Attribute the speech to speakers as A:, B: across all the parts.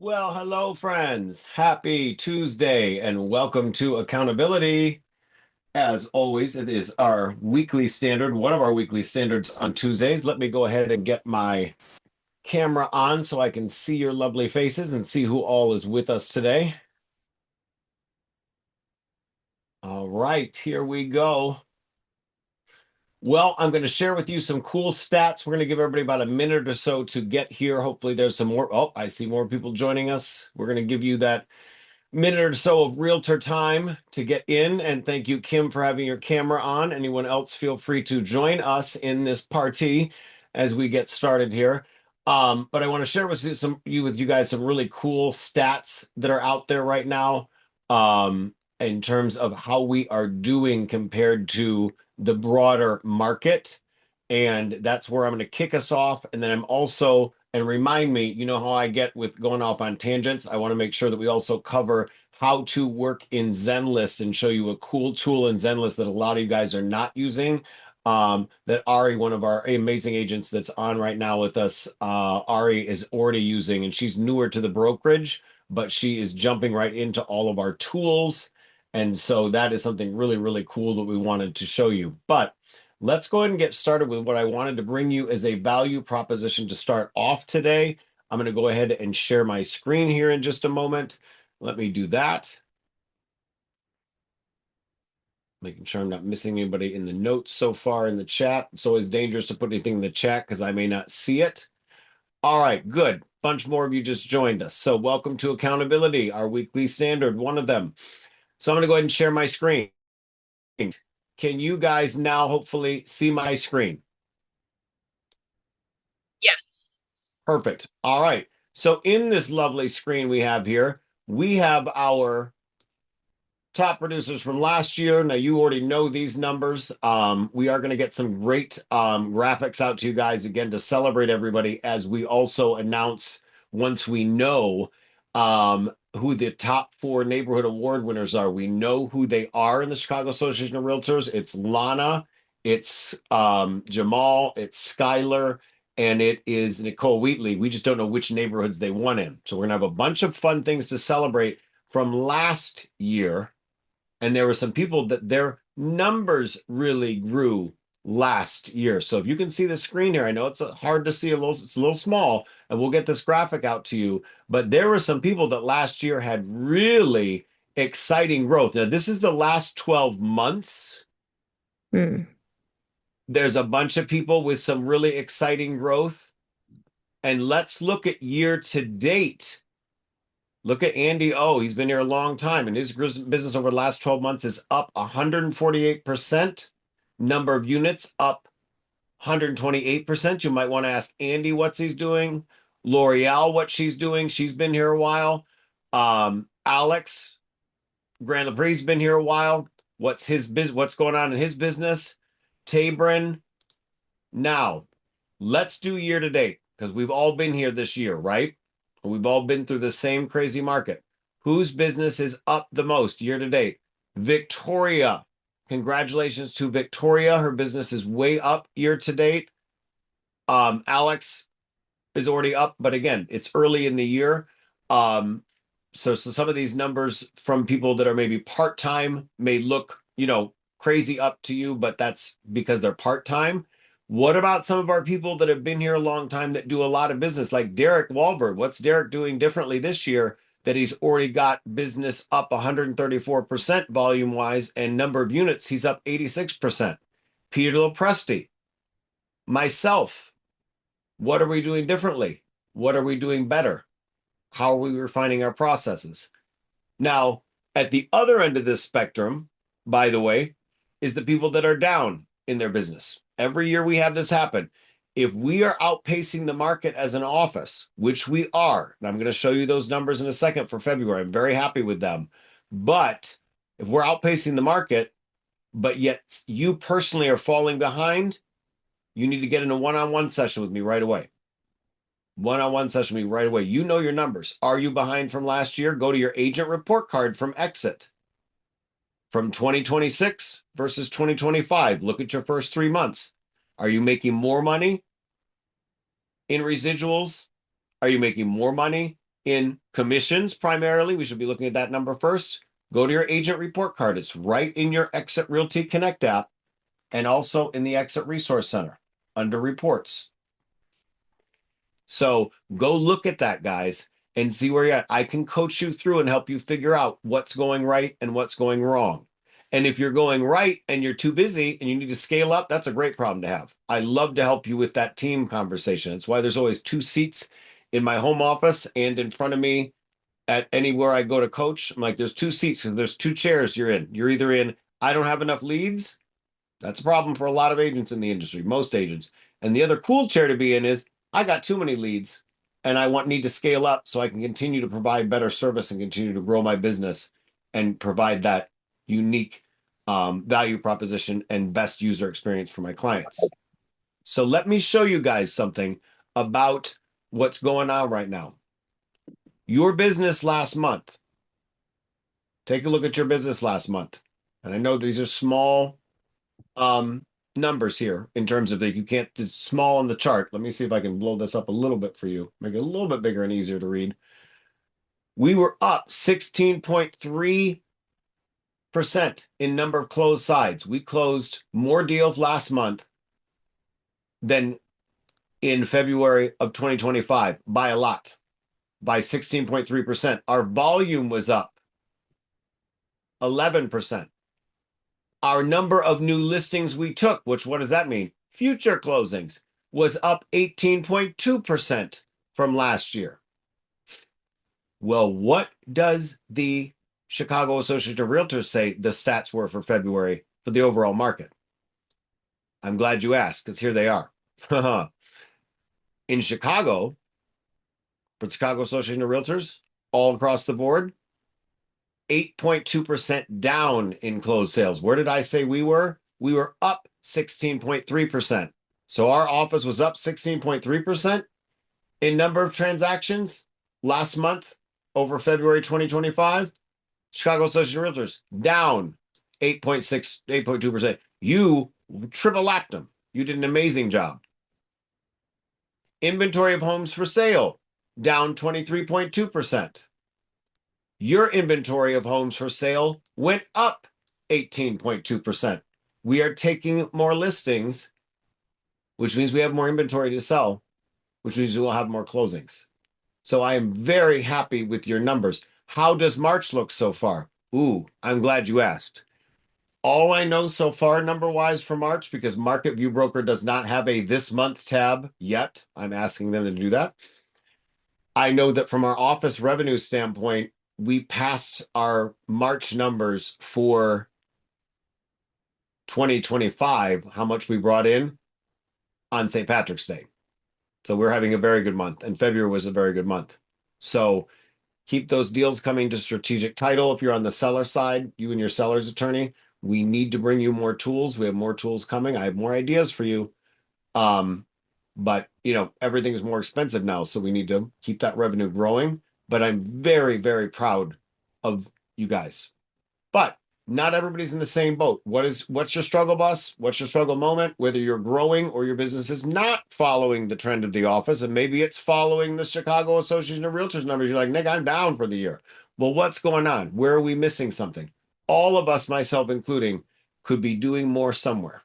A: Well, hello, friends. Happy Tuesday and welcome to Accountability. As always, it is our weekly standard, one of our weekly standards on Tuesdays. Let me go ahead and get my camera on so I can see your lovely faces and see who all is with us today. All right, here we go. Well, I'm going to share with you some cool stats. We're going to give everybody about a minute or so to get here. Hopefully, there's some more. Oh, I see more people joining us. We're going to give you that minute or so of realtor time to get in. And thank you, Kim, for having your camera on. Anyone else, feel free to join us in this party as we get started here. But I want to share with you guys some really cool stats that are out there right now in terms of how we are doing compared to the broader market. And that's where I'm going to kick us off. And then I'm also, and remind me, you know how I get with going off on tangents. I want to make sure that we also cover how to work in Zenlist and show you a cool tool in Zenlist that a lot of you guys are not using. That Ari, one of our amazing agents that's on right now with us, Ari is already using, and she's newer to the brokerage, but she is jumping right into all of our tools. And so that is something really, really cool that we wanted to show you. But let's go ahead and get started with what I wanted to bring you as a value proposition to start off today. I'm going to go ahead and share my screen here in just a moment. Let me do that. Making sure I'm not missing anybody in the notes so far in the chat. It's always dangerous to put anything in the chat because I may not see it. All right, good. Bunch more of you just joined us. So welcome to Accountability, our weekly standard, one of them. So I'm going to go ahead and share my screen. Can you guys now hopefully see my screen?
B: Yes.
A: Perfect. All right. So in this lovely screen we have here, we have our top producers from last year. Now you already know these numbers. We are going to get some great graphics out to you guys again to celebrate everybody as we also announce once we know who the top 4 neighborhood award winners are. We know who they are in the Chicago Association of Realtors. It's Lana, it's Jamal, it's Skylar, and it is Nicole Wheatley. We just don't know which neighborhoods they won in. So we're going to have a bunch of fun things to celebrate from last year. And there were some people that their numbers really grew last year. So if you can see the screen here, I know it's hard to see it's a little small, and we'll get this graphic out to you. But there were some people that last year had really exciting growth. Now, this is the last 12 months. There's a bunch of people with some really exciting growth. And let's look at year to date. Look at Andy O. He's been here a long time, and his business over the last 12 months is up 148%. Number of units up 128%. You might want to ask Andy what he's doing. L'Oreal, what she's doing. She's been here a while. Alex Grand Laprie's been here a while. What's going on in his business? Tabrin. Now, let's do year to date because we've all been here this year, right? We've all been through the same crazy market. Whose business is up the most year to date? Victoria. Congratulations to Victoria. Her business is way up year to date. Alex is already up, but again, it's early in the year. So some of these numbers from people that are maybe part-time may look, crazy up to you, but that's because they're part-time. What about some of our people that have been here a long time that do a lot of business, like Derek Wahlberg? What's Derek doing differently this year that he's already got business up 134% volume-wise, and number of units, he's up 86%? Peter Lopresti, myself, what are we doing differently? What are we doing better? How are we refining our processes? Now, at the other end of this spectrum, by the way, is the people that are down in their business. Every year we have this happen. If we are outpacing the market as an office, which we are, and I'm going to show you those numbers in a second for February, I'm very happy with them. But if we're outpacing the market, but yet you personally are falling behind, you need to get in a one-on-one session with me right away. One-on-one session with me right away. You know your numbers. Are you behind from last year? Go to your agent report card from Exit. From 2026 versus 2025, look at your first 3 months. Are you making more money in residuals? Are you making more money in commissions primarily. We should be looking at that number first. Go to your agent report card. It's right in your Exit Realty Connect app and also in the Exit Resource Center under reports. So go look at that, guys, and see where you're at. I can coach you through and help you figure out what's going right and what's going wrong. And if you're going right and you're too busy and you need to scale up, that's a great problem to have. I love to help you with that team conversation. It's why there's always 2 seats in my home office and in front of me at anywhere I go to coach. I'm like, there's 2 seats because there's 2 chairs you're in. You're either in, I don't have enough leads. That's a problem for a lot of agents in the industry, most agents. And the other cool chair to be in is, I got too many leads and need to scale up so I can continue to provide better service and continue to grow my business and provide that unique value proposition and best user experience for my clients. So let me show you guys something about what's going on right now. Your business last month. Take a look at your business last month. And I know these are small numbers here in terms of that you can't, it's small on the chart. Let me see if I can blow this up a little bit for you, make it a little bit bigger and easier to read. We were up 16.3% in number of closed sides. We closed more deals last month than in February of 2025 by a lot, by 16.3%. Our volume was up 11%. Our number of new listings we took, which what does that mean? Future closings, was up 18.2% from last year. Well, what does the Chicago Association of Realtors say the stats were for February for the overall market? I'm glad you asked, because here they are. In Chicago, for the Chicago Association of Realtors, all across the board, 8.2% down in closed sales. Where did I say we were? We were up 16.3%. So our office was up 16.3% in number of transactions last month over February 2025. Chicago Association of Realtors down 8.2%. You triple lapped them. You did an amazing job. Inventory of homes for sale down 23.2%. Your inventory of homes for sale went up 18.2%. We are taking more listings, which means we have more inventory to sell, which means we will have more closings. So I am very happy with your numbers. How does March look so far? Ooh, I'm glad you asked. All I know so far, number-wise for March, because Market View Broker does not have a this month tab yet. I'm asking them to do that. I know that from our office revenue standpoint, we passed our March numbers for 2025, how much we brought in on St. Patrick's Day. So we're having a very good month, and February was a very good month. So keep those deals coming to strategic title. If you're on the seller side, you and your seller's attorney, we need to bring you more tools. We have more tools coming. I have more ideas for you. But you know, everything's more expensive now, so we need to keep that revenue growing. But I'm very, very proud of you guys. But not everybody's in the same boat. What's your struggle bus? What's your struggle moment? Whether you're growing or your business is not following the trend of the office, and maybe it's following the Chicago Association of Realtors numbers. You're like, Nick, I'm down for the year. Well, what's going on? Where are we missing something? All of us, myself including, could be doing more somewhere.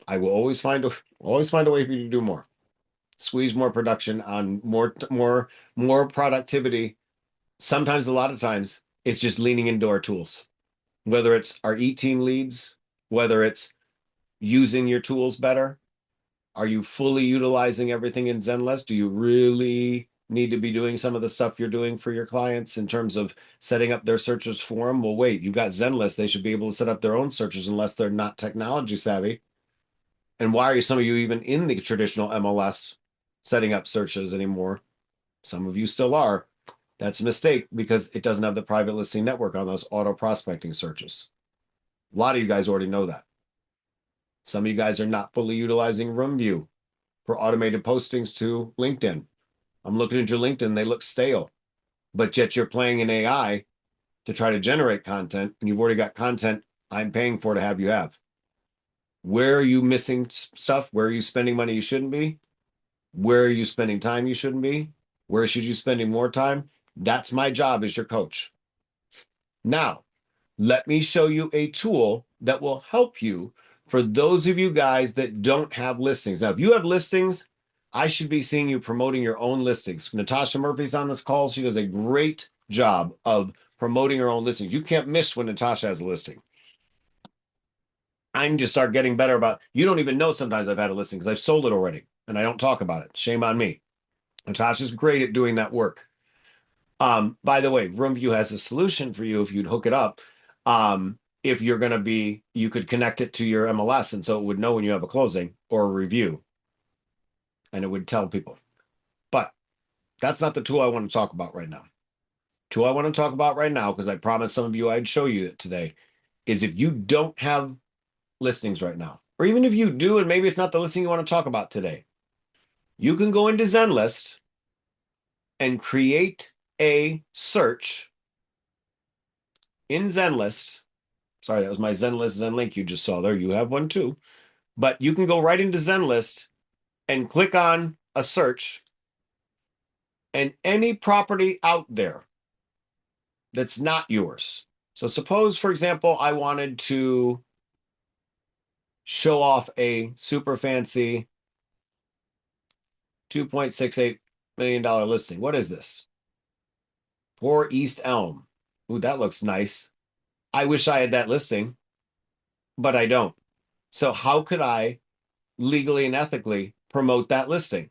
A: I will always find a way for you to do more. Squeeze more production on more productivity. Sometimes, a lot of times, it's just leaning into our tools, whether it's our e-team leads, whether it's using your tools better. Are you fully utilizing everything in Zenlist? Do you really need to be doing some of the stuff you're doing for your clients in terms of setting up their searches for them? Well, wait, you've got Zenlist. They should be able to set up their own searches unless they're not technology savvy. And why are some of you even in the traditional MLS setting up searches anymore? Some of you still are. That's a mistake because it doesn't have the private listing network on those auto prospecting searches. A lot of you guys already know that. Some of you guys are not fully utilizing RoomView for automated postings to LinkedIn. I'm looking at your LinkedIn, they look stale, but yet you're playing in AI to try to generate content, and you've already got content I'm paying for to have you have. Where are you missing stuff? Where are you spending money you shouldn't be? Where are you spending time you shouldn't be? Where should you spending more time? That's my job as your coach. Now, let me show you a tool that will help you for those of you guys that don't have listings. Now, if you have listings, I should be seeing you promoting your own listings. Natasha Murphy's on this call. She does a great job of promoting her own listings. You can't miss when Natasha has a listing. I need to start getting better about, you don't even know sometimes I've had a listing because I've sold it already and I don't talk about it. Shame on me. Natasha's great at doing that work. By the way, RoomView has a solution for you if you'd hook it up. If you're going to be, you could connect it to your MLS, and so it would know when you have a closing or a review, and it would tell people. But that's not the tool I want to talk about right now. Tool I want to talk about right now, because I promised some of you I'd show you it today, is if you don't have listings right now, or even if you do, and maybe it's not the listing you want to talk about today, you can go into Zenlist and create a search in Zenlist. Sorry, that was my Zenlist Zenlink you just saw there. You have one too. But you can go right into Zenlist and click on a search, and any property out there that's not yours. So suppose, for example, I wanted to show off a super fancy $2.68 million listing. What is this? 4 East Elm. Ooh, that looks nice. I wish I had that listing, but I don't. So how could I legally and ethically promote that listing?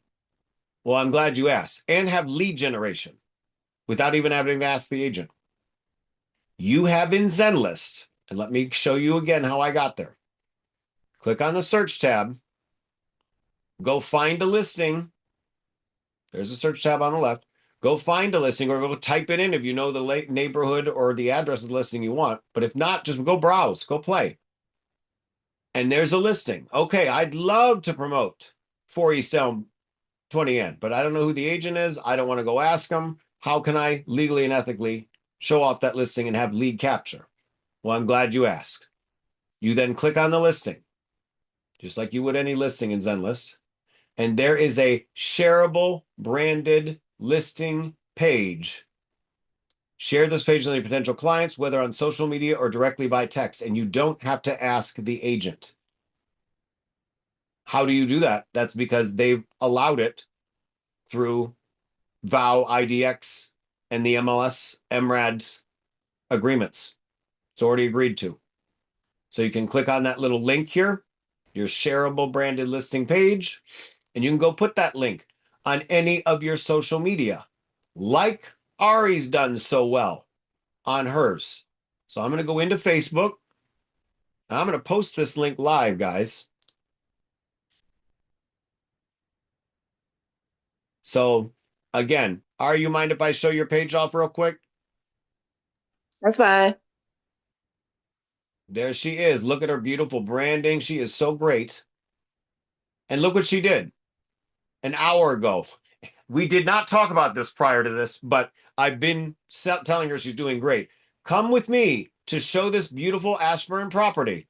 A: Well, I'm glad you asked. And have lead generation without even having to ask the agent. You have in Zenlist, and let me show you again how I got there. Click on the search tab, go find a listing. There's a search tab on the left. Go find a listing or go type it in if you know the neighborhood or the address of the listing you want. But if not, just go browse, go play. And there's a listing. Okay, I'd love to promote 4 East Elm 20N, but I don't know who the agent is. I don't want to go ask them. How can I legally and ethically show off that listing and have lead capture? Well, I'm glad you asked. You then click on the listing, just like you would any listing in Zenlist. And there is a shareable branded listing page. Share this page with your potential clients, whether on social media or directly by text, and you don't have to ask the agent. How do you do that? That's because they've allowed it through VOW, IDX, and the MLS, MRAD agreements. It's already agreed to. So you can click on that little link here, your shareable branded listing page, and you can go put that link on any of your social media, like Ari's done so well on hers. So I'm going to go into Facebook. I'm going to post this link live, guys. So again, Ari, you mind if I show your page off real quick?
B: That's fine.
A: There she is. Look at her beautiful branding. She is so great. And look what she did an hour ago. We did not talk about this prior to this, but I've been telling her she's doing great. Come with me to show this beautiful Ashburn property.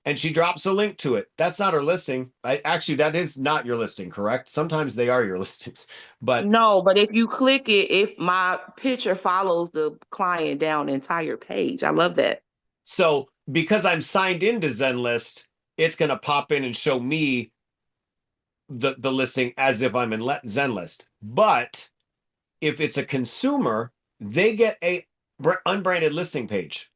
A: And she drops a link to it. That's not her listing. Actually, that is not your listing, correct? Sometimes they are your listings. But
B: No, but if you click it, if my picture follows the client down the entire page, I love that.
A: so because I'm signed into Zenlist, it's going to pop in and show me the listing as if I'm in Zenlist. But if it's a consumer, they get a unbranded listing page.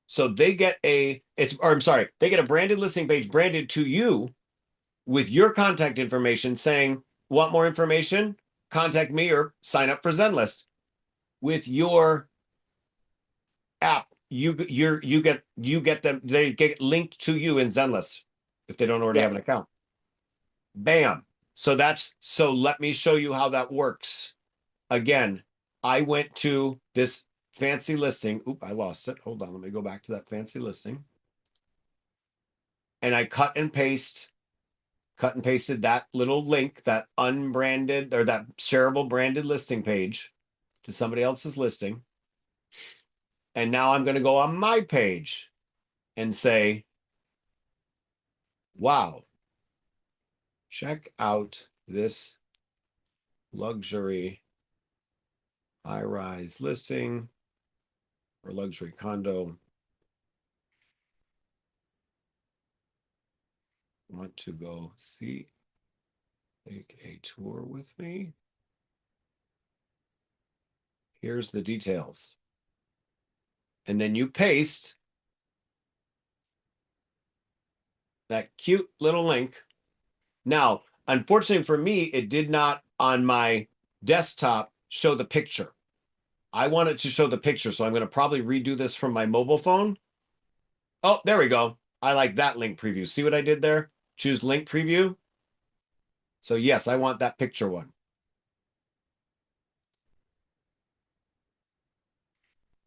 A: So they get they get a branded listing page branded to you with your contact information saying, want more information? Contact me or sign up for Zenlist. With your app, you get them, they get linked to you in Zenlist if they don't already have an
B: Yes.
A: account. Bam. So let me show you how that works. Again, I went to this fancy listing. Oop, I lost it. Hold on, let me go back to that fancy listing. And I cut and pasted that little link, that unbranded or that shareable branded listing page to somebody else's listing. And now I'm going to go on my page and say, wow, check out this luxury high-rise listing or luxury condo. Want to go see, take a tour with me? Here's the details. And then you paste that cute little link. Now, unfortunately for me, it did not on my desktop show the picture. I want it to show the picture, so I'm going to probably redo this from my mobile phone. Oh, there we go. I like that link preview. See what I did there? Choose link preview. So yes, I want that picture one.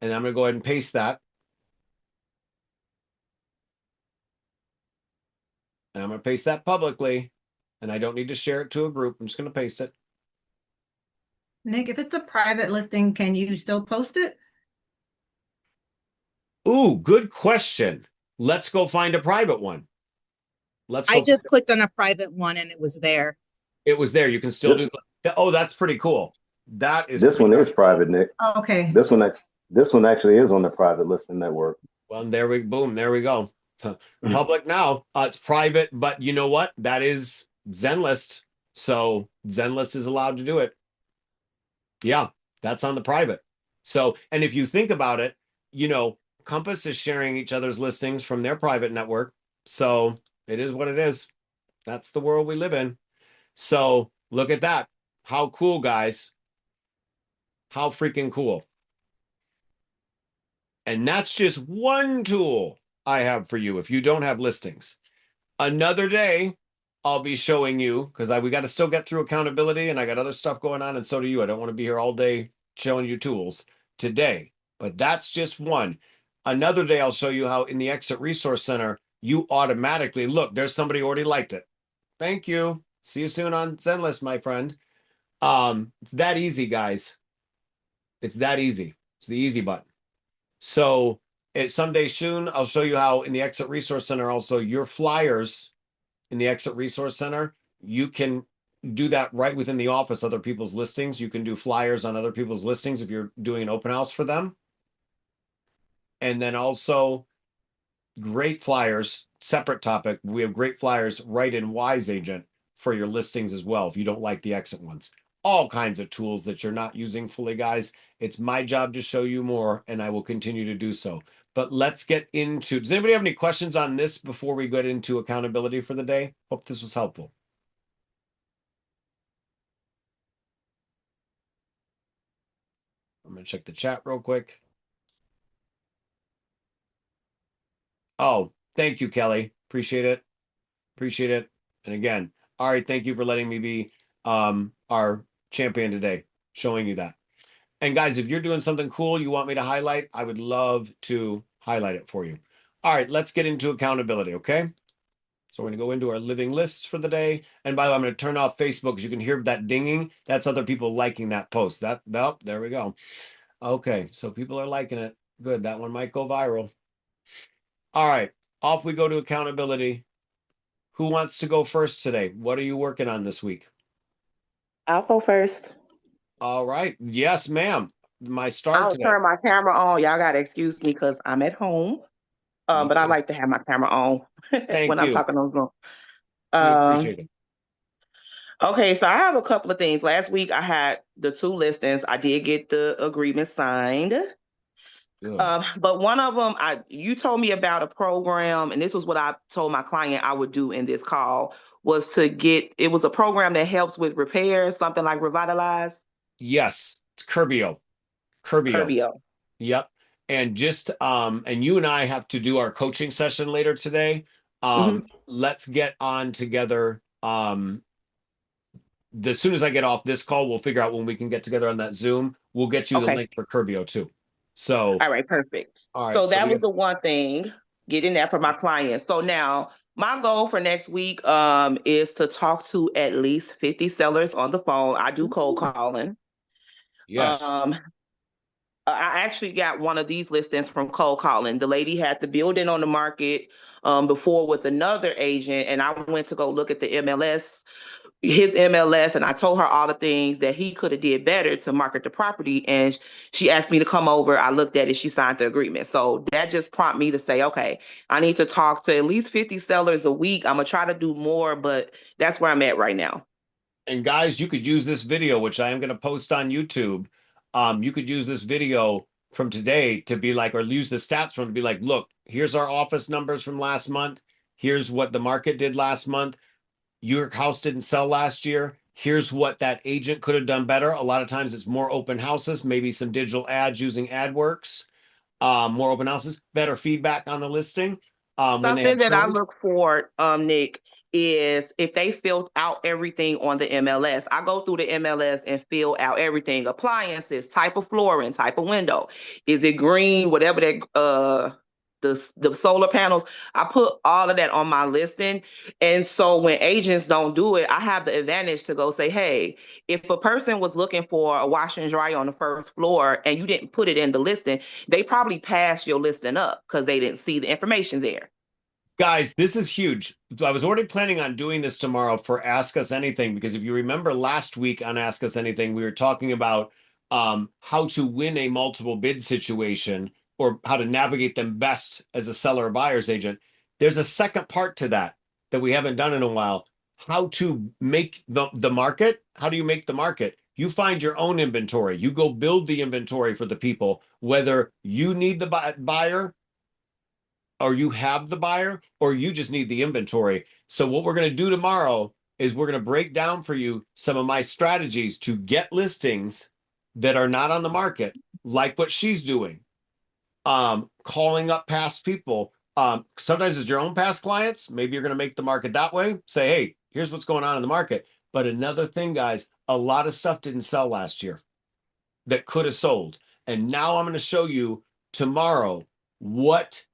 A: And I'm going to go ahead and paste that. And I'm going to paste that publicly. And I don't need to share it to a group. I'm just going to paste it.
C: Nick, if it's a private listing, can you still post it?
A: Ooh, good question. Let's go find a private one. Let's
D: I
A: go.
D: just clicked on a private one and it was there.
A: It was there. You can still do. Oh, that's pretty cool. That is.
E: This one is private, Nick.
C: Oh, okay.
E: This one actually is on the private listing network.
A: Well, there we go. Public now. It's private, but you know what? That is Zenlist. So Zenlist is allowed to do it. Yeah, that's on the private. So, and if you think about it, Compass is sharing each other's listings from their private network. So it is what it is. That's the world we live in. So look at that. How cool, guys. How freaking cool. And that's just one tool I have for you if you don't have listings. Another day, I'll be showing you, because we got to still get through accountability and I got other stuff going on, and so do you. I don't want to be here all day showing you tools today, but that's just one. Another day, I'll show you how in the Exit Resource Center, you automatically, look, there's somebody who already liked it. Thank you. See you soon on Zenlist, my friend. It's that easy, guys. It's that easy. It's the easy button. So someday soon, I'll show you how in the Exit Resource Center, also your flyers in the Exit Resource Center, you can do that right within the office, other people's listings. You can do flyers on other people's listings if you're doing an open house for them. And then also great flyers, separate topic. We have great flyers right in WiseAgent for your listings as well, if you don't like the exit ones. All kinds of tools that you're not using fully, guys. It's my job to show you more, and I will continue to do so. But let's get into, does anybody have any questions on this before we get into accountability for the day? Hope this was helpful. I'm going to check the chat real quick. Oh, thank you, Kelly. Appreciate it. Appreciate it. And again, all right, thank you for letting me be our champion today, showing you that. And guys, if you're doing something cool you want me to highlight, I would love to highlight it for you. All right, let's get into accountability, okay? So we're going to go into our living lists for the day. And by the way, I'm going to turn off Facebook because you can hear that dinging. That's other people liking that post. Oh, there we go. Okay, so people are liking it. Good, that one might go viral. All right, off we go to accountability. Who wants to go first today? What are you working on this week?
B: I'll go first.
A: All right. Yes, ma'am. My start
B: I'll
A: today.
B: turn my camera on. Y'all gotta excuse me because I'm at home. But I like to have my camera on when I'm talking on Zoom.
A: We appreciate it.
B: Okay, so I have a couple of things. Last week I had the 2 listings. I did get the agreement signed. But one of them, you told me about a program, and this was what I told my client I would do in this call, was to get, it was a program that helps with repairs, something like Revitalize.
A: Yes, it's Curbio. Yep. And just and you and I have to do our coaching session later today. Let's get on together. As soon as I get off this call, we'll figure out when we can get together on that Zoom. We'll get you the link for Curbio too. So
B: all right, perfect.
A: All right,
B: so that was the one thing, getting that for my clients. So now my goal for next week is to talk to at least 50 sellers on the phone. I do cold calling.
A: Yes.
B: I actually got one of these listings from cold calling. The lady had the building on the market before with another agent, and I went to go look at the MLS his MLS, and I told her all the things that he could have did better to market the property. And she asked me to come over. I looked at it. She signed the agreement. So that just prompted me to say, okay, I need to talk to at least 50 sellers a week. I'm going to try to do more, but that's where I'm at right now.
A: And guys, you could use this video, which I am going to post on YouTube. You could use this video from today to be like, or use the stats from to be like, look, here's our office numbers from last month. Here's what the market did last month. Your house didn't sell last year. Here's what that agent could have done better. A lot of times it's more open houses, maybe some digital ads using AdWorks, more open houses, better feedback on the listing. When they
B: Something
A: have
B: that I
A: showings.
B: look for, Nick, is if they filled out everything on the MLS. I go through the MLS and fill out everything: appliances, type of flooring, type of window. Is it green? Whatever that the solar panels. I put all of that on my listing. And so when agents don't do it, I have the advantage to go say, hey, if a person was looking for a washer and dryer on the first floor and you didn't put it in the listing, they probably passed your listing up because they didn't see the information there.
A: Guys, this is huge. I was already planning on doing this tomorrow for Ask Us Anything, because if you remember last week on Ask Us Anything, we were talking about how to win a multiple bid situation or how to navigate them best as a seller or buyer's agent. There's a second part to that that we haven't done in a while. How to make the market. How do you make the market? You find your own inventory. You go build the inventory for the people, whether you need the buyer or you have the buyer, or you just need the inventory. So what we're going to do tomorrow is we're going to break down for you some of my strategies to get listings that are not on the market, like what she's doing. Calling up past people. Sometimes it's your own past clients. Maybe you're going to make the market that way. Say, hey, here's what's going on in the market. But another thing, guys, a lot of stuff didn't sell last year that could have sold. And now I'm going to show you tomorrow what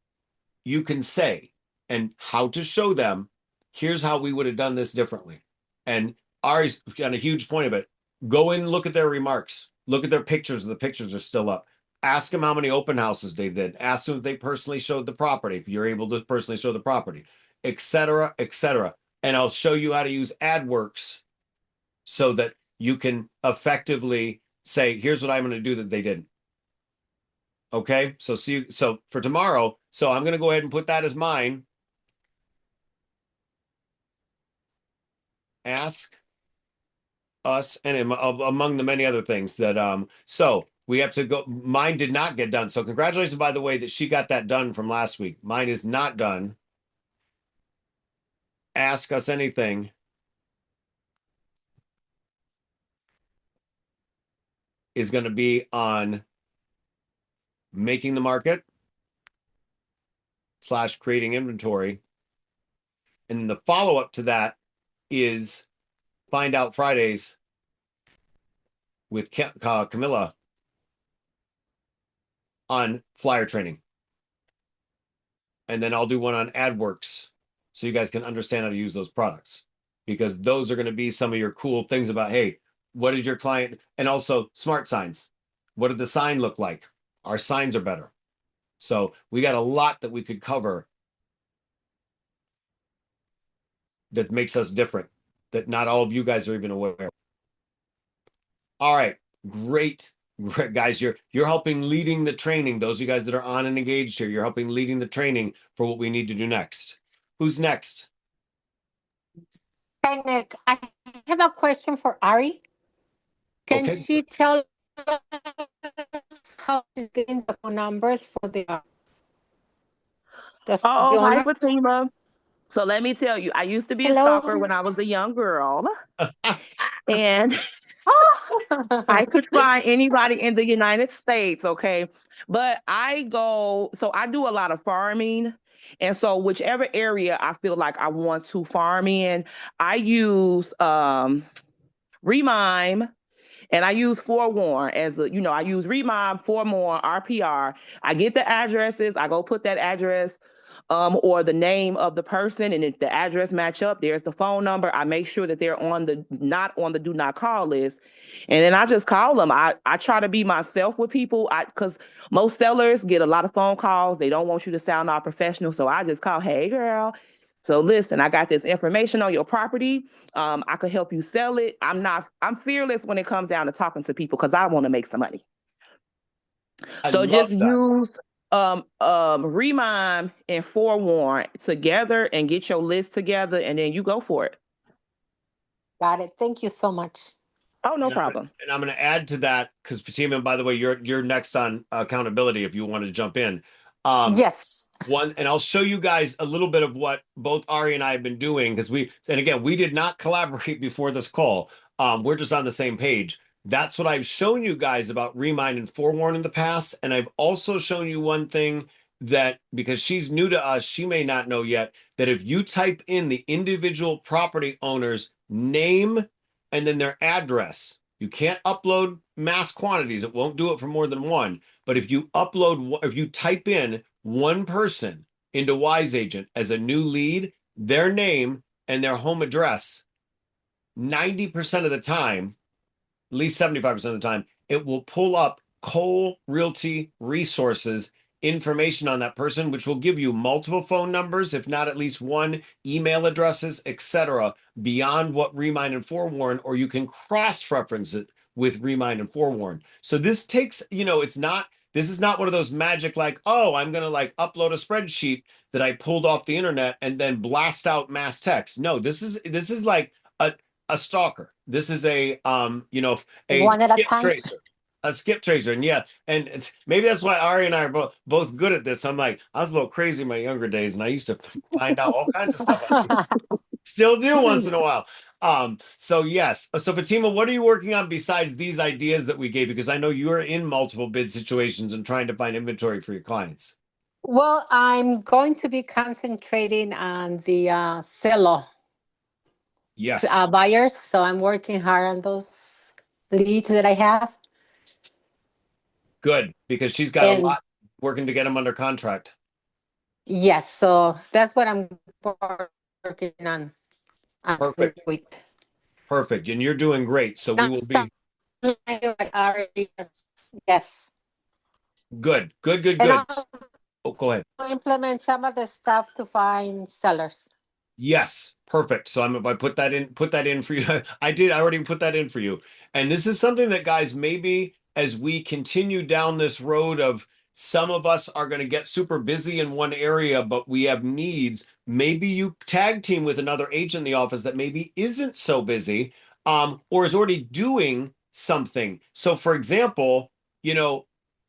A: you can say and how to show them, here's how we would have done this differently. And Ari's got a huge point of it. Go in, look at their remarks, look at their pictures. The pictures are still up. Ask them how many open houses they did. Ask them if they personally showed the property, if you're able to personally show the property, etc., etc. And I'll show you how to use AdWorks so that you can effectively say, here's what I'm going to do that they didn't. Okay, so see, so for tomorrow, so I'm going to go ahead and put that as mine. Ask us, and among the many other things that, so we have to go. Mine did not get done. So congratulations, by the way, that she got that done from last week. Mine is not done. Ask us anything. Is going to be on making the market / creating inventory. And then the follow-up to that is Find Out Fridays with Camilla on flyer training. And then I'll do one on AdWorks so you guys can understand how to use those products, because those are going to be some of your cool things about, hey, what did your client, and also smart signs. What did the sign look like? Our signs are better. So we got a lot that we could cover that makes us different, that not all of you guys are even aware. All right, great guys. You're helping leading the training. Those of you guys that are on and engaged here, you're helping leading the training for what we need to do next. Who's next?
F: Hey, Nick, I have a question for Ari. Can
A: Okay.
F: she tell us how she's getting the phone numbers for the
B: Oh, hi,
F: owner?
B: Fatima. So let me tell you, I used to be a
F: Hello.
B: stalker when I was a young girl, and
F: Oh.
B: I could find anybody in the United States, okay? But so I do a lot of farming. And so whichever area I feel like I want to farm in, I use Remine, and I use Forewarn as I use Remine, Forewarn, RPR. I get the addresses, I go put that address or the name of the person, and if the address match up, there's the phone number. I make sure that they're not on the do not call list, and then I just call them. I try to be myself with people, because most sellers get a lot of phone calls. They don't want you to sound all professional, so I just call, hey girl, So listen, I got this information on your property. I could help you sell it. I'm fearless when it comes down to talking to people because I want to make some money.
A: I
B: So
A: love
B: just
A: that.
B: use Remine and Forewarn together and get your list together, and then you go for it.
F: Got it. Thank you so much.
B: Oh, no
A: And
B: problem.
A: I'm going to add to that because Fatima, by the way, you're next on accountability if you want to jump in.
F: Yes.
A: And I'll show you guys a little bit of what both Ari and I have been doing because and again, we did not collaborate before this call. We're just on the same page. That's what I've shown you guys about Remind and Forewarn in the past. And I've also shown you one thing that because she's new to us, she may not know yet that if you type in the individual property owner's name and then their address, you can't upload mass quantities. It won't do it for more than one. But if you type in one person into WiseAgent as a new lead, their name and their home address, 90% of the time, at least 75% of the time, it will pull up Cole Realty Resources information on that person, which will give you multiple phone numbers, if not at least one, email addresses, etc., beyond what Remind and Forewarn, or you can cross-reference it with Remind and Forewarn. So this takes, this is not one of those magic like, oh, I'm going to like upload a spreadsheet that I pulled off the internet and then blast out mass text. No, this is like a stalker. This is a a
F: One at a
A: skip
F: time.
A: tracer. A skip tracer. And yeah, and maybe that's why Ari and I are both good at this. I'm like, I was a little crazy in my younger days, and I used to find out all kinds of stuff. Still do once in a while. So yes. So Fatima, what are you working on besides these ideas that we gave you? Because I know you're in multiple bid situations and trying to find inventory for your clients.
F: Well, I'm going to be concentrating on the seller
A: Yes.
F: buyers. So I'm working hard on those leads that I have.
A: Good. Because she's got a
F: And
A: lot working to get them under contract.
F: yes, so that's what I'm working on this
A: Perfect.
F: week.
A: Perfect. And you're doing great. So we will be
F: Yes.
A: good. Good, good,
F: And
A: good.
F: I'll
A: Oh, go ahead.
F: implement some of the stuff to find sellers.
A: Yes, perfect. So if I put that in for you. I already put that in for you. And this is something that guys, maybe as we continue down this road of some of us are going to get super busy in one area, but we have needs. Maybe you tag team with another agent in the office that maybe isn't so busy, or is already doing something. So for example,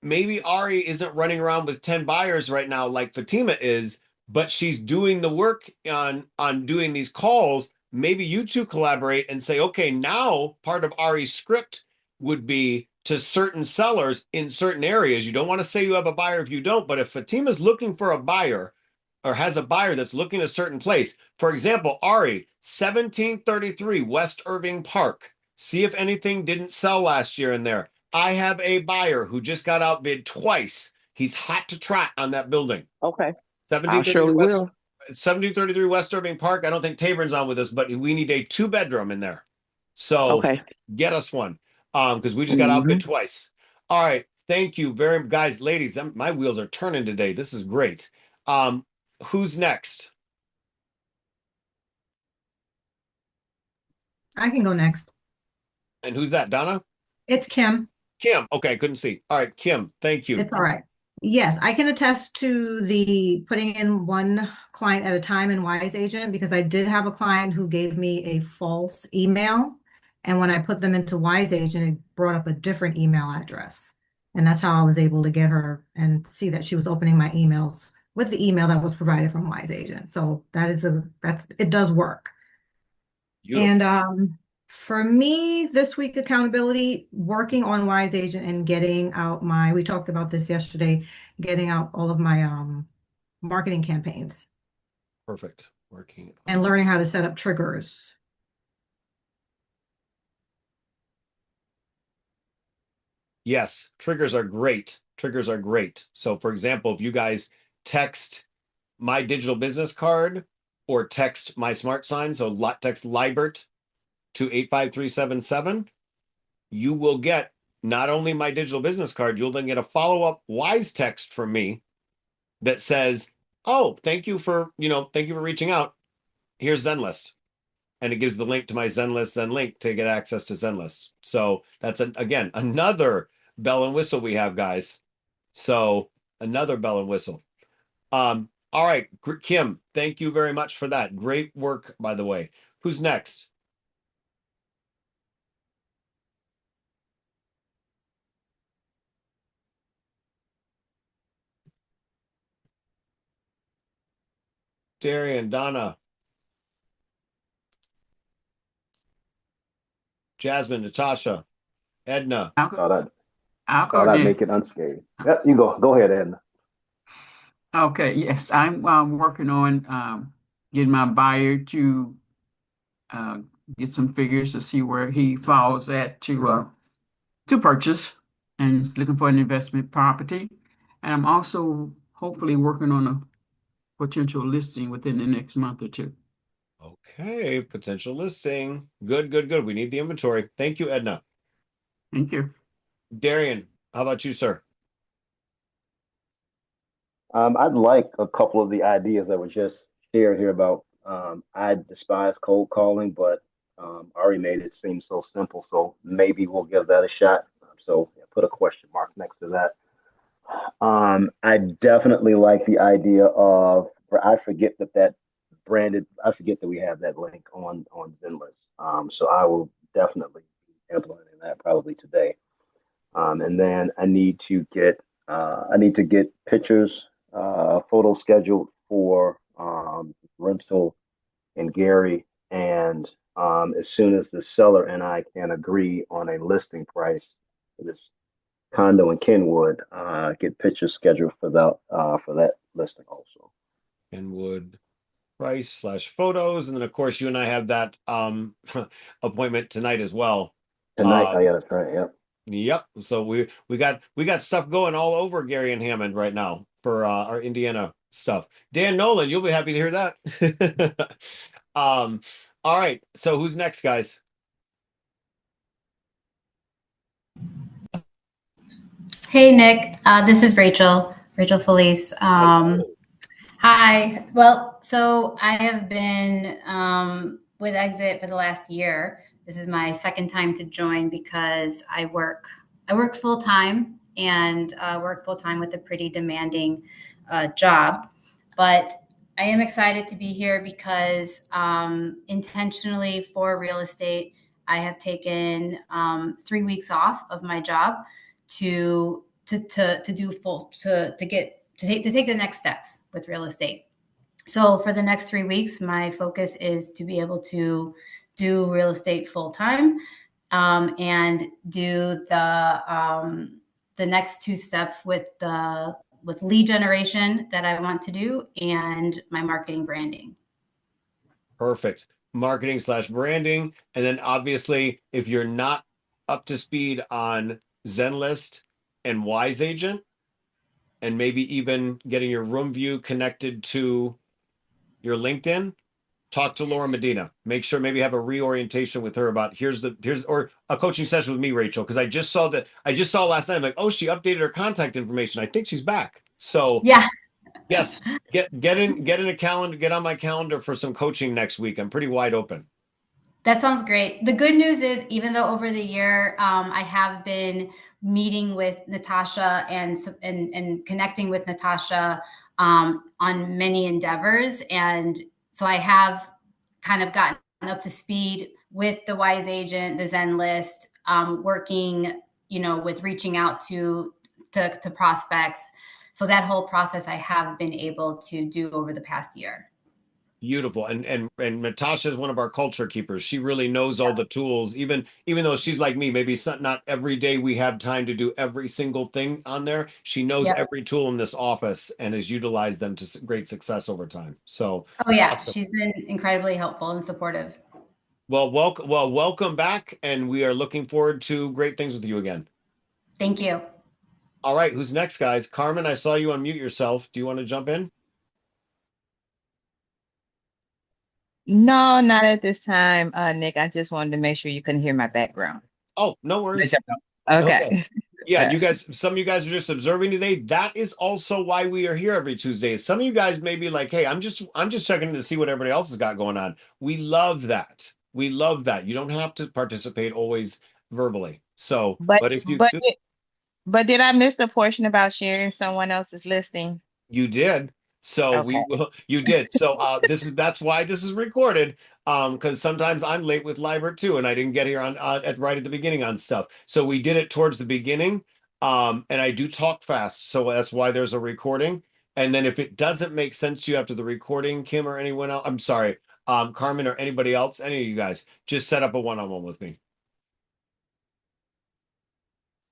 A: maybe Ari isn't running around with 10 buyers right now like Fatima is, but she's doing the work on doing these calls. Maybe you two collaborate and say, okay, now part of Ari's script would be to certain sellers in certain areas. You don't want to say you have a buyer if you don't, but if Fatima's looking for a buyer or has a buyer that's looking a certain place, for example, Ari, 1733 West Irving Park. See if anything didn't sell last year in there. I have a buyer who just got outbid twice. He's hot to trot on that building.
B: Okay. I
A: 1733
B: surely
A: West,
B: will.
A: 1733 West Irving Park. I don't think Tabern's on with us, but we need a 2-bedroom in there. So
B: Okay.
A: get us one. Because we just got
B: Mhm.
A: outbid twice. All right. Thank you very much, guys, ladies. My wheels are turning today. This is great. Who's next?
C: I can go next.
A: And who's that? Donna?
C: It's Kim.
A: Kim. Okay, I couldn't see. All right, Kim. Thank you.
C: It's all right. Yes, I can attest to the putting in one client at a time in WiseAgent because I did have a client who gave me a false email. And when I put them into WiseAgent, it brought up a different email address. And that's how I was able to get her and see that she was opening my emails with the email that was provided from WiseAgent. So it does work.
A: Beautiful.
C: And for me, this week accountability, working on WiseAgent and getting out we talked about this yesterday, getting out all of my marketing campaigns
A: Perfect. Working.
C: and learning how to set up triggers.
A: Yes, triggers are great. Triggers are great. So for example, if you guys text my digital business card or text my smart sign, so text Libert to 85377, you will get not only my digital business card, you'll then get a follow-up wise text from me that says, oh, thank you for reaching out. here's Zenlist. And it gives the link to my Zenlist Zenlink to get access to Zenlist. So that's again another bell and whistle we have, guys. So another bell and whistle. All right, Kim, thank you very much for that. Great work, by the way. Who's next? Darian, Donna, Jasmine, Natasha, Edna.
G: I'll
E: Thought I'd,
G: go
E: thought I'd
G: next.
E: make it unscathed. Yep, you go. Go ahead, Edna.
G: Okay, yes, I'm working on getting my buyer to uh, get some figures to see where he falls at to purchase, and he's looking for an investment property. And I'm also hopefully working on a potential listing within the next month or two.
A: Okay, potential listing. Good, good, good. We need the inventory. Thank you, Edna.
G: Thank you.
A: Darian, how about you, sir?
E: I'd like a couple of the ideas that were just shared here about. I despise cold calling, but Ari made it seem so simple. So maybe we'll give that a shot. So put a question mark next to that. I definitely like the idea of. I forget that branded. I forget that we have that link on Zenlist. So I will definitely be implementing that probably today. And then I need to get pictures, photos scheduled for rental and Gary. And as soon as the seller and I can agree on a listing price for this condo in Kenwood, get pictures scheduled for that listing also.
A: Kenwood price / photos. And then of course you and I have that appointment tonight as well.
E: Tonight, oh yeah, that's right. Yep.
A: Yep. So we got stuff going all over Gary and Hammond right now for our Indiana stuff. Dan Nolan, you'll be happy to hear that. All right. So who's next, guys?
H: Hey Nick, this is Rachel Felice.
A: Hello.
H: Hi. Well, so I have been with Exit for the last year. This is my second time to join because I work full time and work full time with a pretty demanding job. But I am excited to be here because intentionally for real estate, I have taken 3 weeks off of my job to do full to take the next steps with real estate. So for the next 3 weeks, my focus is to be able to do real estate full time and do the next 2 steps with lead generation that I want to do and my marketing branding.
A: Perfect. Marketing / branding. And then obviously, if you're not up to speed on Zenlist and WiseAgent, and maybe even getting your room view connected to your LinkedIn, talk to Laura Medina. Make sure maybe have a reorientation with her about here's or a coaching session with me, Rachel, because I just saw last night. I'm like, oh, she updated her contact information. I think she's back. So
H: Yeah.
A: yes, get in a calendar, get on my calendar for some coaching next week. I'm pretty wide open.
H: That sounds great. The good news is, even though over the year I have been meeting with Natasha and connecting with Natasha on many endeavors, and so I have kind of gotten up to speed with the WiseAgent, the Zenlist, working, with reaching out to prospects. So that whole process I have been able to do over the past year.
A: Beautiful. And Natasha is one of our culture keepers. She really knows all the tools, even though she's like me, maybe not every day we have time to do every single thing on there. She knows every tool in this office and has utilized them to great success over time. So
H: oh yeah,
A: awesome.
H: She's been incredibly helpful and supportive.
A: Well, welcome back, and we are looking forward to great things with you again.
H: Thank you.
A: All right, who's next, guys? Carmen, I saw you unmute yourself. Do you want to jump in?
I: No, not at this time, Nick. I just wanted to make sure you couldn't hear my background.
A: Oh, no worries.
I: Okay.
A: Okay. Yeah, you guys, some of you guys are just observing today. That is also why we are here every Tuesday. Some of you guys may be like, hey, I'm just checking in to see what everybody else has got going on. We love that. We love that. You don't have to participate always verbally. So,
I: But
A: but if you
I: but but did I miss the portion about sharing someone else's listing?
A: You did. So we
I: Okay.
A: will, you did. So that's why this is recorded. Because sometimes I'm late with Libert too, and I didn't get here on right at the beginning on stuff. So we did it towards the beginning. And I do talk fast, so that's why there's a recording. And then if it doesn't make sense to you after the recording, Kim or anyone else, I'm sorry, Carmen or anybody else, any of you guys, just set up a one-on-one with me.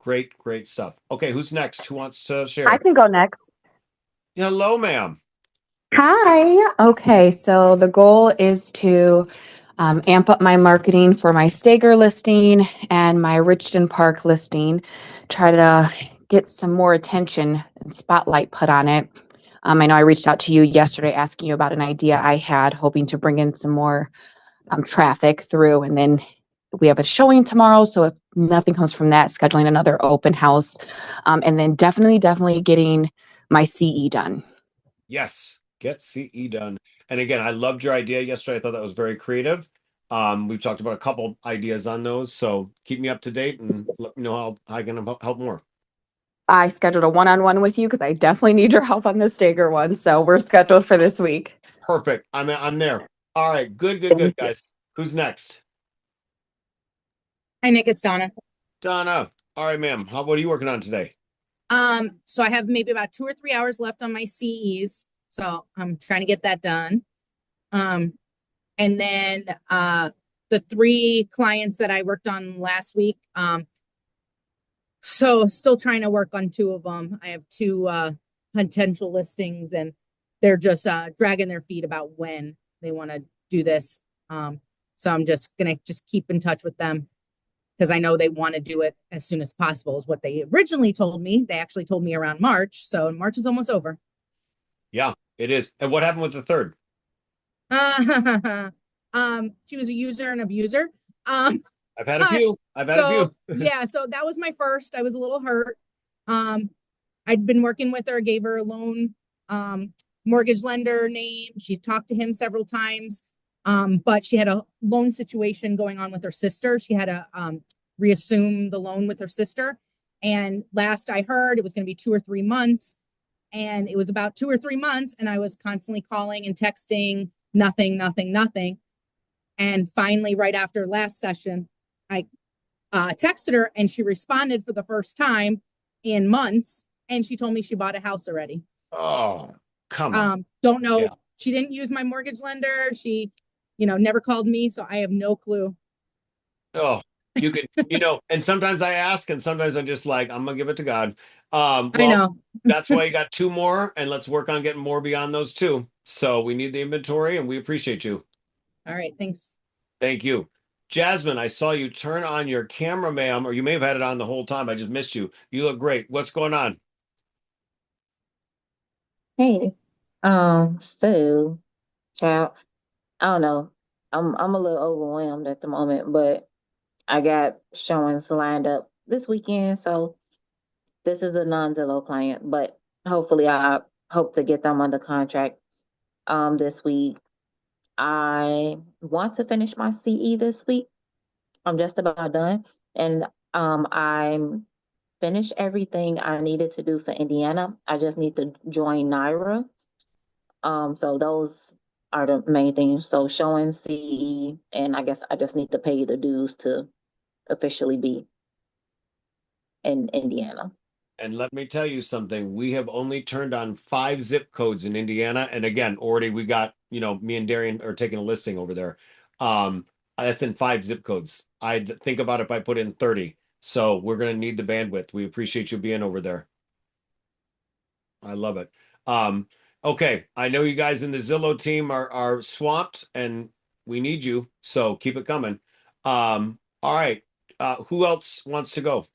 A: Great, great stuff. Okay, who's next? Who wants to
J: I
A: share?
J: can go next.
A: Hello, ma'am.
J: Hi. Okay, so the goal is to amp up my marketing for my Stager listing and my Richton Park listing, try to get some more attention and spotlight put on it. I know I reached out to you yesterday asking you about an idea I had, hoping to bring in some more traffic through, and then we have a showing tomorrow. So if nothing comes from that, scheduling another open house, and then definitely getting my CE done.
A: Yes, get CE done. And again, I loved your idea yesterday. I thought that was very creative. We've talked about a couple ideas on those, so keep me up to date and let me know how I can help more.
J: I scheduled a one-on-one with you because I definitely need your help on the Stager one. So we're scheduled for this week.
A: Perfect. I'm there. All right, good, guys. Who's next?
D: Hi, Nick, it's Donna.
A: Donna. All right, ma'am. What are you working on today?
D: So I have maybe about 2 or 3 hours left on my CEs. So I'm trying to get that done. And then the 3 clients that I worked on last week. So still trying to work on 2 of them. I have 2 potential listings, and they're just dragging their feet about when they want to do this. So I'm just gonna keep in touch with them, because I know they want to do it as soon as possible, is what they originally told me. They actually told me around March. So March is almost over.
A: Yeah, it is. And what happened with the third?
D: She was a user and abuser.
A: I've had a few.
D: Yeah, so that was my first. I was a little hurt. I'd been working with her, gave her a loan, mortgage lender name. She's talked to him several times. But she had a loan situation going on with her sister. She had to reassume the loan with her sister. And last I heard, it was going to be 2 or 3 months. And it was about 2 or 3 months. And I was constantly calling and texting, nothing. And finally, right after last session, I texted her, and she responded for the first time in months. And she told me she bought a house already.
A: Oh, come on.
D: Don't know.
A: Yeah.
D: She didn't use my mortgage lender. She, never called me. So I have no clue.
A: Oh, you could, and sometimes I ask, and sometimes I'm just like, I'm gonna give it to God.
D: I
A: Well,
D: know.
A: that's why you got 2 more, and let's work on getting more beyond those 2. So we need the inventory, and we appreciate you.
D: All right. Thanks.
A: Thank you. Jasmine, I saw you turn on your camera, ma'am, or you may have had it on the whole time. I just missed you. You look great. What's going on?
I: Hey. So, child, I don't know. I'm a little overwhelmed at the moment, but I got showings lined up this weekend, so this is a non-Zillow client, but hopefully I hope to get them under contract this week. I want to finish my CE this week. I'm just about done. And I'm finished everything I needed to do for Indiana. I just need to join NIRA. So those are the main things. So showing CE, and I guess I just need to pay the dues to officially be in Indiana.
A: And let me tell you something. We have only turned on 5 zip codes in Indiana. And again, already we got, me and Darian are taking a listing over there. That's in 5 zip codes. I think about if I put in 30. So we're going to need the bandwidth. We appreciate you being over there. I love it. Okay. I know you guys in the Zillow team are swamped, and we need you. So keep it coming. All right. Who else wants to go?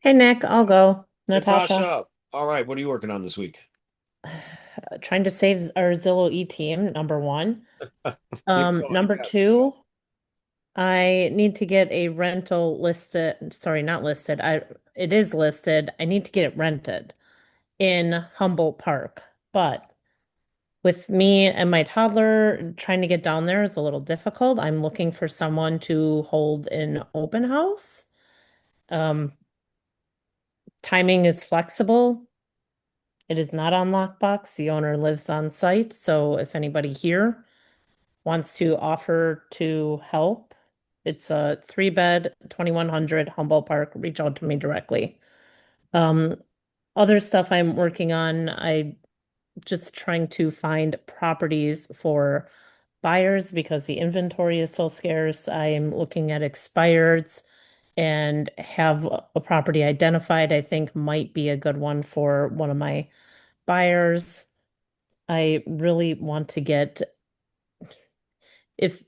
K: Hey Nick, I'll go. Natasha.
A: Natasha. All right. What are you working on this week?
K: Trying to save our Zillow E team, number 1.
A: Keep going,
K: Number
A: yes.
K: 2, I need to get a rental listed, sorry, not listed, it is listed. I need to get it rented in Humboldt Park. But with me and my toddler, trying to get down there is a little difficult. I'm looking for someone to hold an open house. Um, Timing is flexible. It is not on lockbox. The owner lives on site. So if anybody here wants to offer to help, it's a 3-bed, 2100 Humboldt Park. Reach out to me directly. Other stuff I'm working on, I just trying to find properties for buyers because the inventory is so scarce. I'm looking at expireds and have a property identified I think might be a good one for one of my buyers. I really want to get, if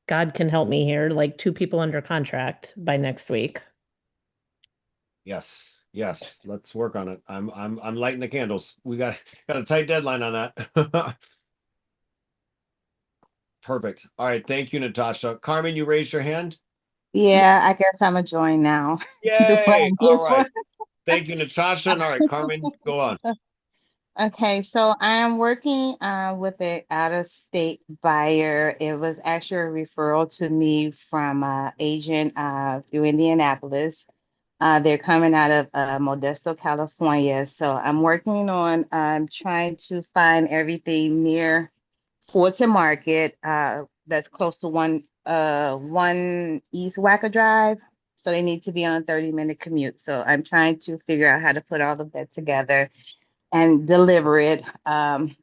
K: God can help me here, like 2 people under contract by next week.
A: Yes, yes, let's work on it. I'm lighting the candles. We got a tight deadline on that. Perfect. All right, thank you, Natasha. Carmen, you raised your hand.
I: Yeah, I guess I'm a join now. Do what
A: Yay!
I: I
A: All
I: get for.
A: right. Thank you, Natasha. And all right, Carmen, go on.
I: Okay, so I am working with an out-of-state buyer. It was actually a referral to me from an agent through Indianapolis. They're coming out of Modesto, California. So I'm working on trying to find everything near Fulton Market that's close to one East Wacker Drive. So they need to be on a 30-minute commute. So I'm trying to figure out how to put all of that together and deliver it.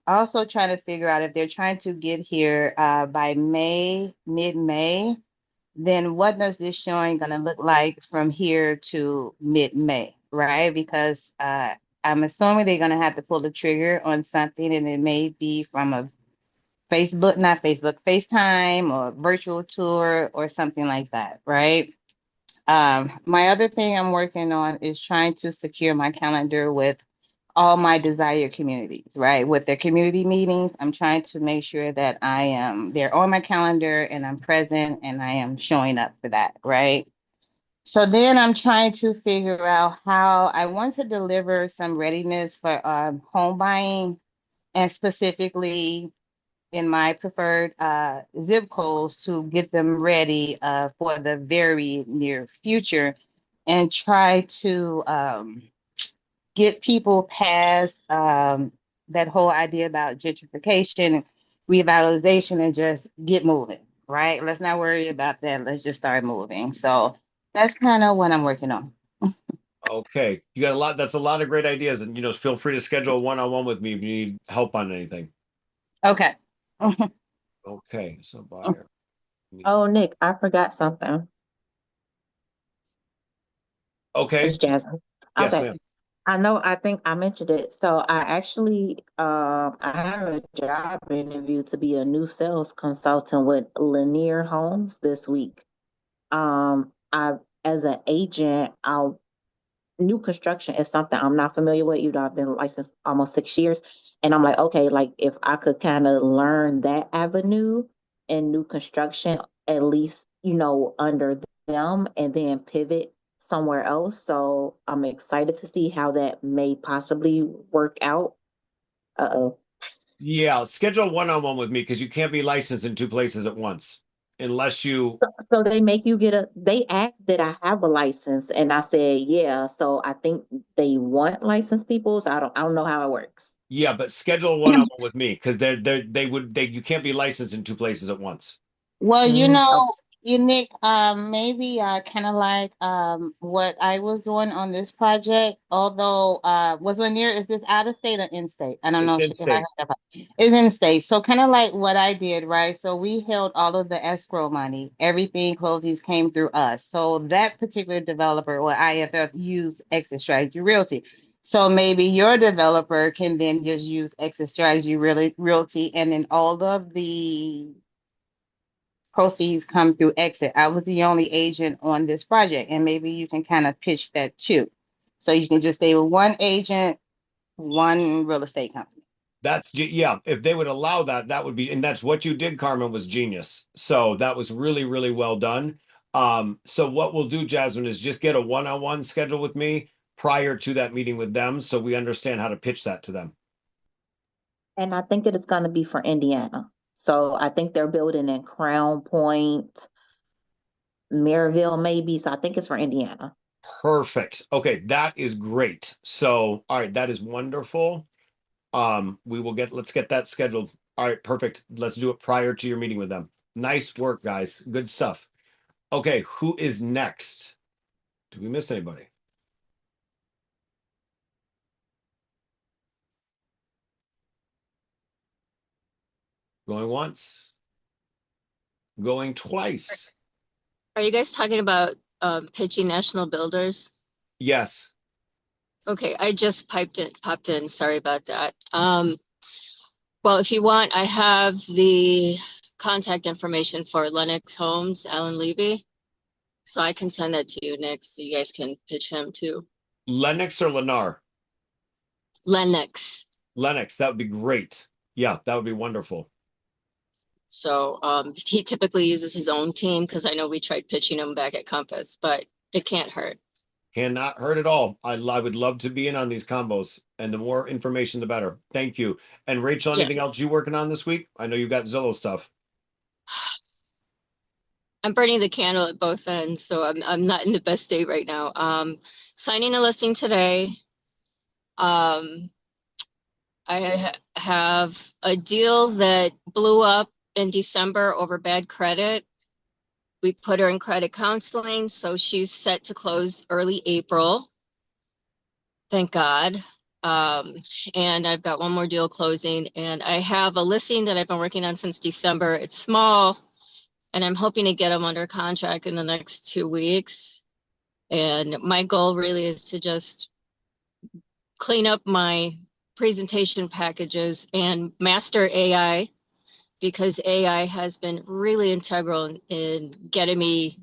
I: Also trying to figure out if they're trying to get here by May, mid-May, then what does this showing going to look like from here to mid-May, right? Because I'm assuming they're going to have to pull the trigger on something, and it may be from a Facebook, not Facebook, FaceTime or virtual tour or something like that, right? My other thing I'm working on is trying to secure my calendar with all my desired communities, right? With the community meetings, I'm trying to make sure that I am there on my calendar and I'm present and I am showing up for that, right? So then I'm trying to figure out how I want to deliver some readiness for home buying and specifically in my preferred zip codes to get them ready for the very near future and try to get people past that whole idea about gentrification, revitalization, and just get moving, right? Let's not worry about that. Let's just start moving. So that's kind of what I'm working on.
A: Okay, you got a lot. That's a lot of great ideas, and feel free to schedule a one-on-one with me if you need help on anything.
I: Okay.
A: Okay, so buyer.
I: Oh, Nick, I forgot something.
A: Okay.
I: It's Jasmine.
A: Yes,
I: Okay.
A: ma'am.
I: I know, I think I mentioned it. So I actually I have a job interview to be a new sales consultant with Lanier Homes this week. I as an agent, I'll new construction is something I'm not familiar with. I've been licensed almost 6 years. And I'm like, okay, like if I could kind of learn that avenue in new construction, at least, under them and then pivot somewhere else. So I'm excited to see how that may possibly work out. Uh-oh.
A: Yeah, schedule one-on-one with me because you can't be licensed in 2 places at once unless you.
I: So they make you they asked that I have a license and I said, yeah. So I think they want licensed people. So I don't know how it works.
A: Yeah, but schedule one-on-one with me because you can't be licensed in 2 places at once.
I: Well,
K: Mm.
I: you Nick, maybe kind of like what I was doing on this project, although was Lanier, is this out of state or in state? I don't
A: It's
I: know
A: in
I: if I heard
A: state.
I: that. It's in state. So kind of like what I did, right? So we held all of the escrow money. Everything closings came through us. So that particular developer or IFF used Exit Strategy Realty. So maybe your developer can then just use Exit Strategy Realty, and then all of the proceeds come through exit. I was the only agent on this project, and maybe you can kind of pitch that too. So you can just stay with one agent, one real estate company.
A: Yeah, if they would allow that, that would be, and that's what you did, Carmen, was genius. So that was really, really well done. So what we'll do, Jasmine, is just get a one-on-one schedule with me. prior to that meeting with them, so we understand how to pitch that to them.
I: And I think it is going to be for Indiana. So I think they're building in Crown Point, Maryville, maybe. So I think it's for Indiana.
A: Perfect. Okay, that is great. So, all right, that is wonderful. Let's get that scheduled. All right, perfect. Let's do it prior to your meeting with them. Nice work, guys. Good stuff. Okay, who is next? Did we miss anybody? Going once. Going twice.
L: Are you guys talking about pitching national builders?
A: Yes.
L: Okay, I just popped in. Sorry about that. Well, if you want, I have the contact information for Lennox Homes, Alan Levy. So I can send that to you, Nick, so you guys can pitch him too.
A: Lennox or Lennar?
L: Lennox.
A: Lennox, that would be great. Yeah, that would be wonderful.
L: So he typically uses his own team because I know we tried pitching him back at Compass, but it can't hurt.
A: Cannot hurt at all. I would love to be in on these combos, and the more information, the better. Thank you. And Rachel, anything else you working on this week? I know you've got Zillow stuff.
L: I'm burning the candle at both ends, so I'm not in the best state right now. Signing a listing today. I have a deal that blew up in December over bad credit. We put her in credit counseling, so she's set to close early April. Thank God. And I've got one more deal closing, and I have a listing that I've been working on since December. It's small, and I'm hoping to get them under contract in the next 2 weeks. And my goal really is to just clean up my presentation packages and master AI, because AI has been really integral in getting me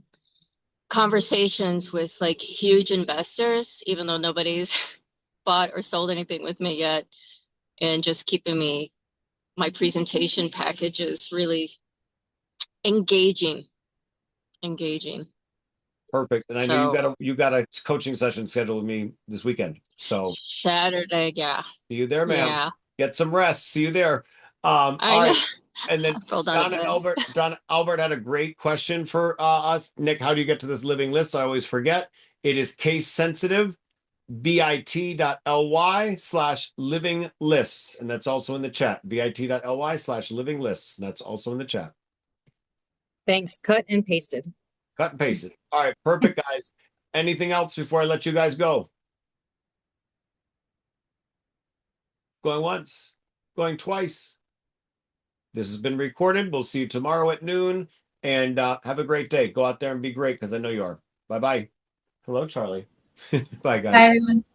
L: conversations with like huge investors, even though nobody's bought or sold anything with me yet, and just keeping my presentation packages really engaging.
A: Perfect. And I know you got a coaching session scheduled with me this weekend. So
L: Saturday, yeah.
A: See you there, ma'am.
L: Yeah.
A: Get some rest. See you there.
L: I
A: all
L: know.
A: right. And then Donna Albert had a great question for us. Nick, how do you get to this living list? I always forget. It is case sensitive, bit.ly/living lists. And that's also in the chat. bit.ly/living lists. And that's also in the chat.
D: Thanks. Cut and pasted.
A: Cut and pasted. All right. Perfect, guys. Anything else before I let you guys go? Going once, going twice. This has been recorded. We'll see you tomorrow at noon, and have a great day. Go out there and be great, because I know you are. Bye-bye. Hello, Charlie. Bye, guys.
H: Bye, everyone.